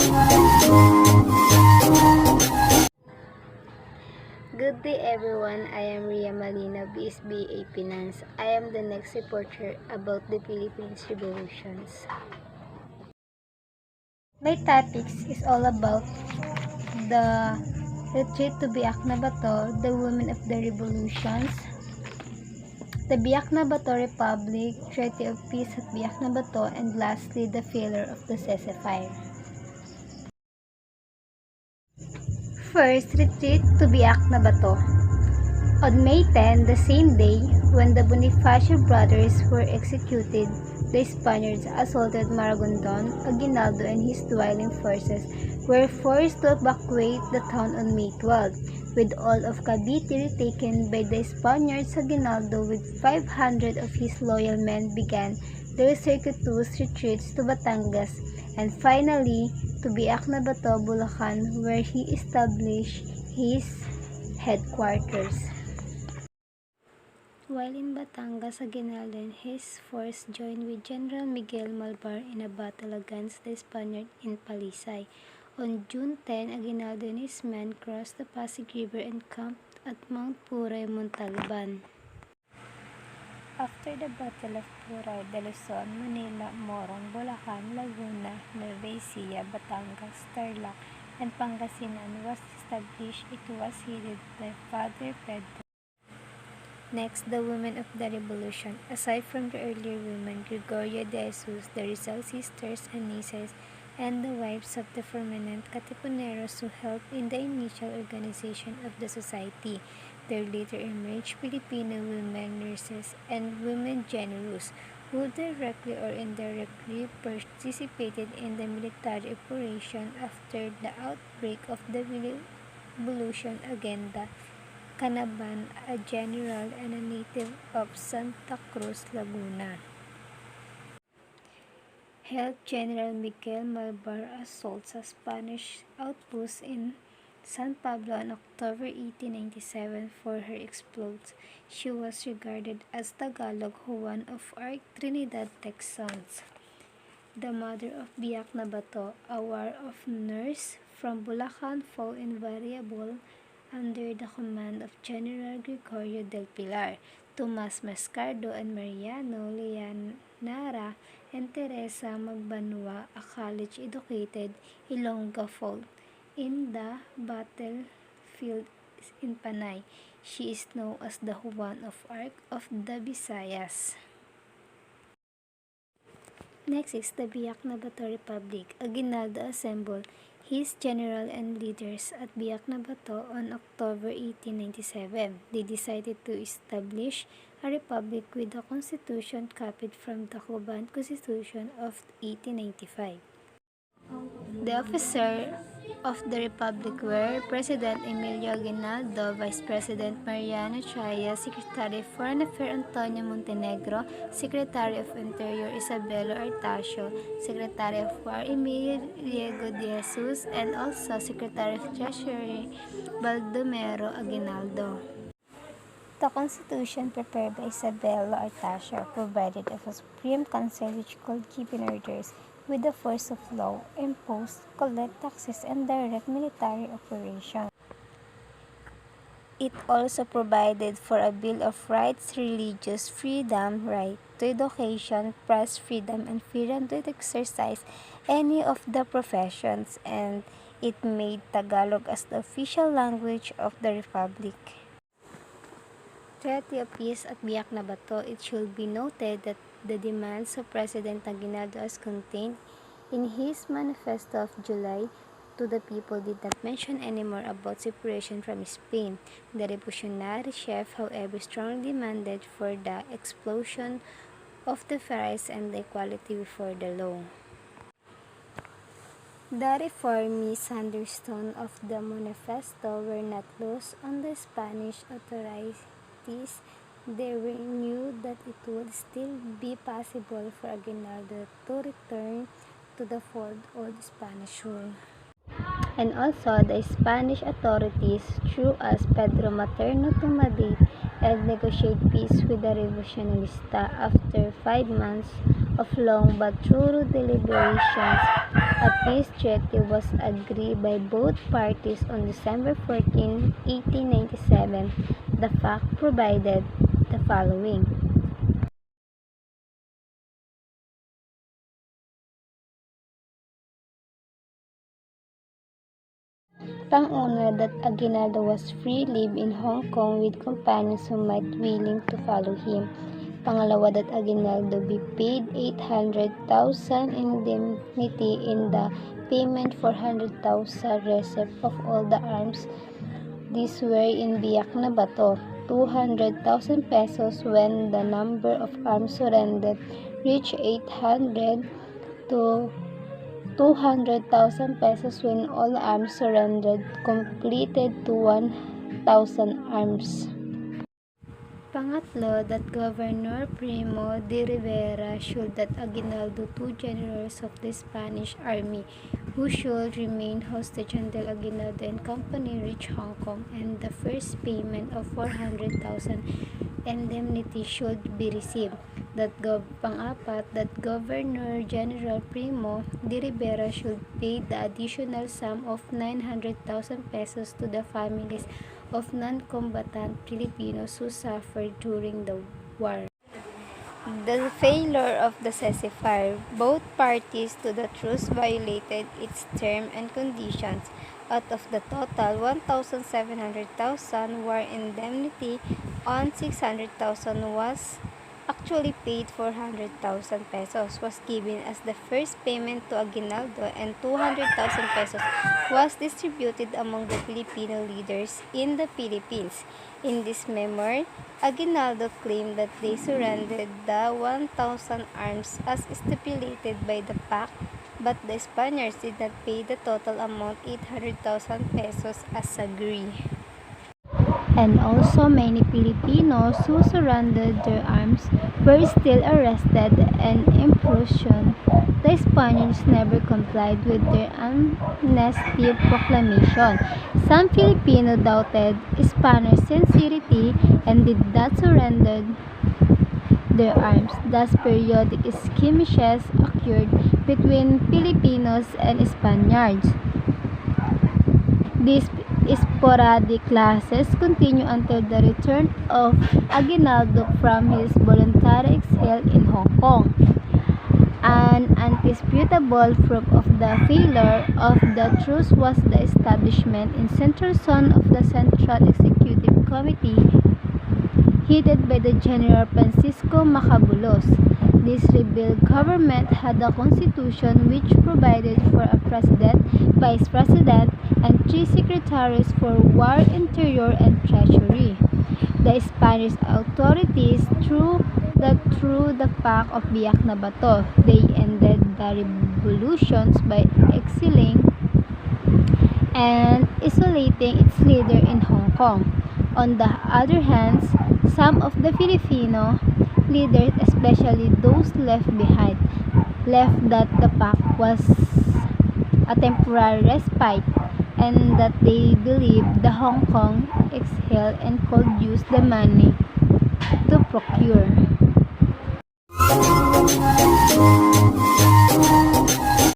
Good day everyone, I am Riya Malinao, BSBA Finance. I am the next reporter about the Philippines revolutions. My topics is all about the retreat to Biak na Bato, the women of the revolutions, the Biak na Bato Republic, Treaty of Peace at Biak na Bato, and lastly, the failure of the ceasefire. First, retreat to Biak na Bato. On May 10, the same day when the Bonifacio brothers were executed, the Spaniards assaulted Maragondon. Aguinaldo and his dwelling forces were forced to evacuate the town on May 12. With all of Cavite retaken by the Spaniards, Aguinaldo with 500 of his loyal men began their circuitous retreats to Batangas and finally to Biak na Bato, Bulacan, where he established his headquarters. While in Batangas, Aguinaldo and his force joined with General Miguel Malvar in a battle against the Spaniards in Palisay. On June 10, Aguinaldo and his men crossed the Pasig River and camped at Mount Puray, Montalban. After the Battle of Puray, de Luzon, Manila, Morong, Bulacan, Laguna, Nueva Ecija, Batangas, Tarlac, and Pangasinan was established, it was headed by Father Pedro. Next, the women of the revolution. Aside from the earlier women, Gregoria de Jesus, the Rizal sisters and nieces, and the wives of the prominent Katipuneros who helped in the initial organization of the society, there later emerged Filipino women nurses and women generous, who directly or indirectly participated in the military operation after the outbreak of the revolution agenda. Canaban, a general and a native of Santa Cruz, Laguna, helped General Miguel Malvar assault a Spanish outpost in San Pablo on October 1897. For her exploits, she was regarded as Tagalog Juan of Arc, Trinidad, Texans, the mother of Biak na Bato, a war of nurse from Bulacan, fought invariable under the command of General Gregorio del Pilar. Tomas Mascardo and Mariano Leonara and Teresa Magbanua, a college-educated Ilongga fought in the battlefield in Panay. She is known as the Juan of Arc of the Visayas. Next is the Biak na Bato Republic. Aguinaldo assembled his general and leaders at Biak na Bato on October 1897. They decided to establish a republic with a constitution copied from the Cuban Constitution of 1895. The officers of the republic were President Emilio Aguinaldo, Vice President Mariano Chaya, Secretary of Foreign Affairs Antonio Montenegro, Secretary of Interior Isabelo Artacio, Secretary of War Emilio Riego de Jesus, and also Secretary of Treasury Baldomero Aguinaldo. The Constitution prepared by Isabelo Artacio provided of a Supreme Council which could give orders with the force of law, impose, collect taxes, and direct military operations. It also provided for a Bill of Rights, religious freedom, right to education, press freedom, and freedom to exercise any of the professions, and it made Tagalog as the official language of the Republic. Treaty of Peace at Biak na Bato. It should be noted that the demands of President Aguinaldo as contained in his manifesto of July to the people did not mention anymore about separation from Spain. The revolutionary chef, however, strongly demanded for the explosion of the rights and the equality before the law. The reformists' undertones of the manifesto were not lost on the Spanish authorities. They knew that it would still be possible for Aguinaldo to return to the old Spanish rule. And also, the Spanish authorities, through as Pedro Materno to Madrid, and negotiate peace with the Revolucionista. After 5 months of long but thorough deliberations, A peace treaty was agreed by both parties on December 14, 1897. The fact provided the following. Pang-una, that Aguinaldo was free live in Hong Kong with companions who might willing to follow him. Pangalawa, that Aguinaldo be paid 800,000 indemnity in the payment 400,000 receipt of all the arms. These were in biyak na bato, 200,000 pesos when the number of arms surrendered reached 800 to 200,000 pesos when all arms surrendered completed to 1,000 arms. Pangatlo, that Governor Primo de Rivera should that Aguinaldo, two generals of the Spanish army, who should remain hostage until Aguinaldo and company reach Hong Kong, and the first payment of 400,000 indemnity should be received. Pang-apat, that Governor General Primo de Rivera should pay the additional sum of 900,000 pesos to the families of non-combatant Filipinos who suffered during the war. The failure of the ceasefire. Both parties to the truce violated its term and conditions. Out of the total 1,700,000 war indemnity, on 600,000 was actually paid. 400,000 pesos was given as the first payment to Aguinaldo, and 200,000 pesos was distributed among the Filipino leaders in the Philippines. In this memoir, Aguinaldo claimed that they surrendered the 1,000 arms as stipulated by the pact, but the Spaniards did not pay the total amount, 800,000 pesos, as agreed. And also many Filipinos who surrendered their arms were still arrested and imprisoned. The Spaniards never complied with their amnesty proclamation. Some Filipinos doubted Spanish sincerity and did not surrender their arms. Thus, periodic skirmishes occurred between Filipinos and Spaniards. These sporadic clashes continue until the return of Aguinaldo from his voluntary exile in Hong Kong. An indisputable proof of the failure of the truce was the establishment in Central Zone of the Central Executive Committee, headed by the General Francisco Macabulos. This rebuilt government had a constitution which provided for a president, vice president, and 3 secretaries for War, Interior, and Treasury. The Spanish authorities, through the pact of Biak na Bato, they ended the revolutions by exiling and isolating its leader in Hong Kong. On the other hand, some of the Filipino leaders, especially those left behind, left that the pact was a temporary respite and that they believed the Hong Kong exile and could use the money to procure.